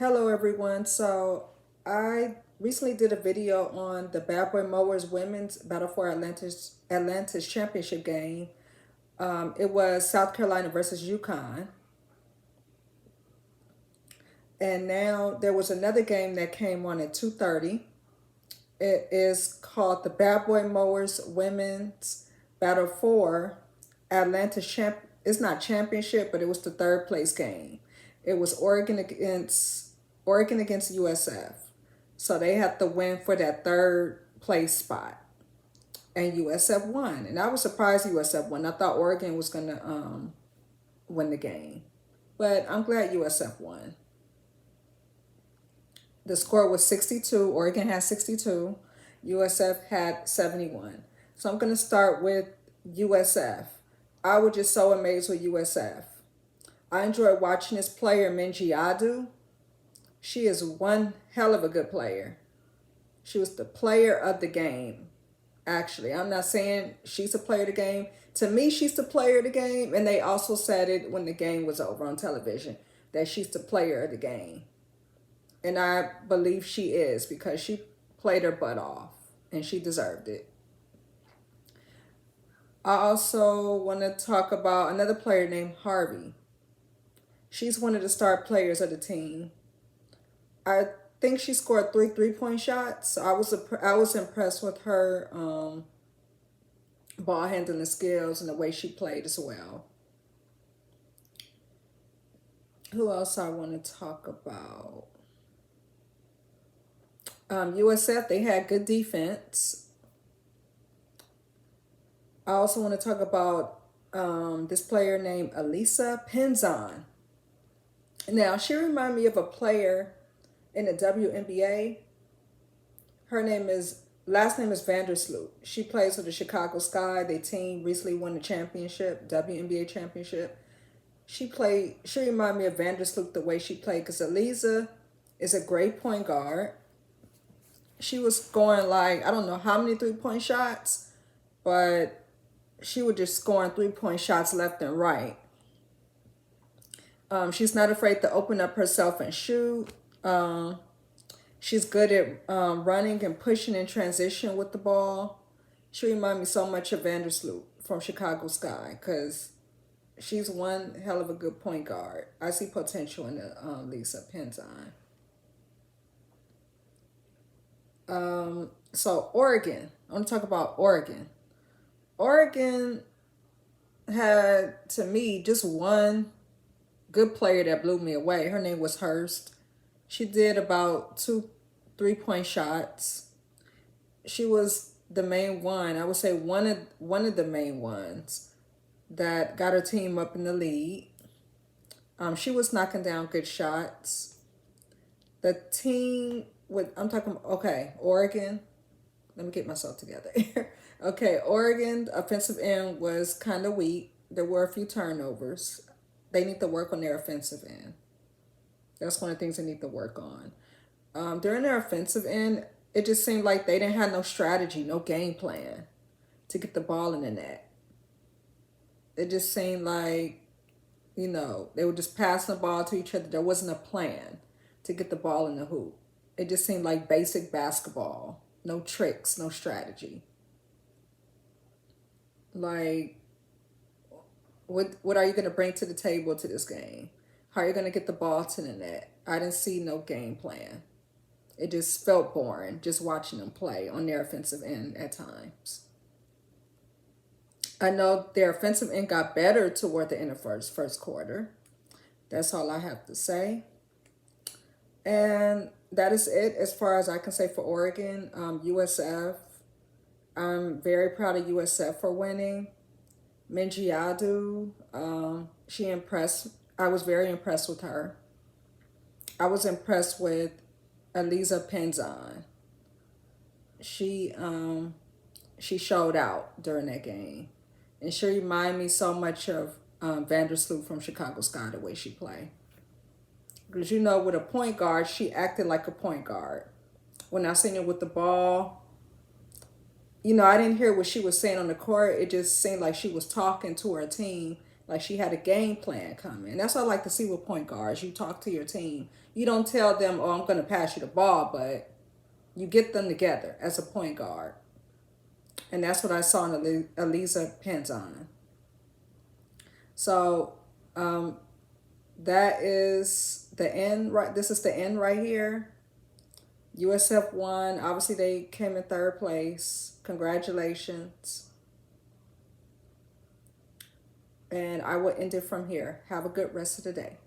Hello everyone. So I recently did a video on the Bad Boy Mowers Women's Battle for Atlantis Championship game. It was South Carolina versus UConn. And now there was another game that came on at 2:30. It is called the Bad Boy Mowers Women's Battle for Atlantis Champ. It's not championship, but it was the third place game. It was Oregon against USF. So they had to win for that third place spot. And USF won. And I was surprised USF won. I thought Oregon was gonna win the game. But I'm glad USF won. The score was 62. Oregon had 62. USF had 71. So I'm gonna start with USF. I was just so amazed with USF. I enjoyed watching this player, Minjiadu. She is one hell of a good player. She was the player of the game. Actually, I'm not saying she's the player of the game. To me, she's the player of the game. And they also said it when the game was over on television, that she's the player of the game. And I believe she is, because she played her butt off and she deserved it. I also want to talk about another player named Harvey. She's one of the star players of the team. I think she scored three three-point shots. I was impressed with her ball handling skills and the way she played as well. Who else I want to talk about? USF, they had good defense. I also want to talk about this player named Elisa Penzon. Now, she reminded me of a player in the WNBA. Last name is Vandersloot. She plays for the Chicago Sky. Their team recently won the championship, WNBA championship. She reminded me of Vandersloot the way she played, because Elisa is a great point guard. She was scoring like, I don't know how many three-point shots, but she was just scoring three-point shots left and right. She's not afraid to open up herself and shoot. She's good at running and pushing in transition with the ball. She reminds me so much of Vandersloot from Chicago Sky, because she's one hell of a good point guard. I see potential in Lisa Penzon. So Oregon. I want to talk about Oregon. Oregon had, to me, just one good player that blew me away. Her name was Hurst. She did about two three-point shots. She was the main one. I would say one of the main ones that got her team up in the lead. She was knocking down good shots. The team Oregon. Let me get myself together. Okay, Oregon offensive end was kind of weak. There were a few turnovers. They need to work on their offensive end. That's one of the things they need to work on. During their offensive end, it just seemed like they didn't have no strategy, no game plan to get the ball in the net. It just seemed like, they were just passing the ball to each other. There wasn't a plan to get the ball in the hoop. It just seemed like basic basketball. No tricks, no strategy. Like, what are you going to bring to the table to this game? How are you going to get the ball to the net? I didn't see no game plan. It just felt boring just watching them play on their offensive end at times. I know their offensive end got better toward the end of first quarter. That's all I have to say. And that is it as far as I can say for Oregon. USF, I'm very proud of USF for winning. Minjiadu, she impressed. I was very impressed with her. I was impressed with Elisa Penzon. She showed out during that game, and she reminded me so much of Vandersloot from Chicago Sky, the way she played. Because with a point guard, she acted like a point guard. When I seen her with the ball, I didn't hear what she was saying on the court. It just seemed like she was talking to her team Like she had a game plan coming. And that's what I like to see with point guards. You talk to your team. You don't tell them, oh, I'm going to pass you the ball, but you get them together as a point guard. And that's what I saw in Elisa Pinzon. So that is the end, right? This is the end right here. USF won. Obviously, they came in third place. Congratulations. And I will end it from here. Have a good rest of the day.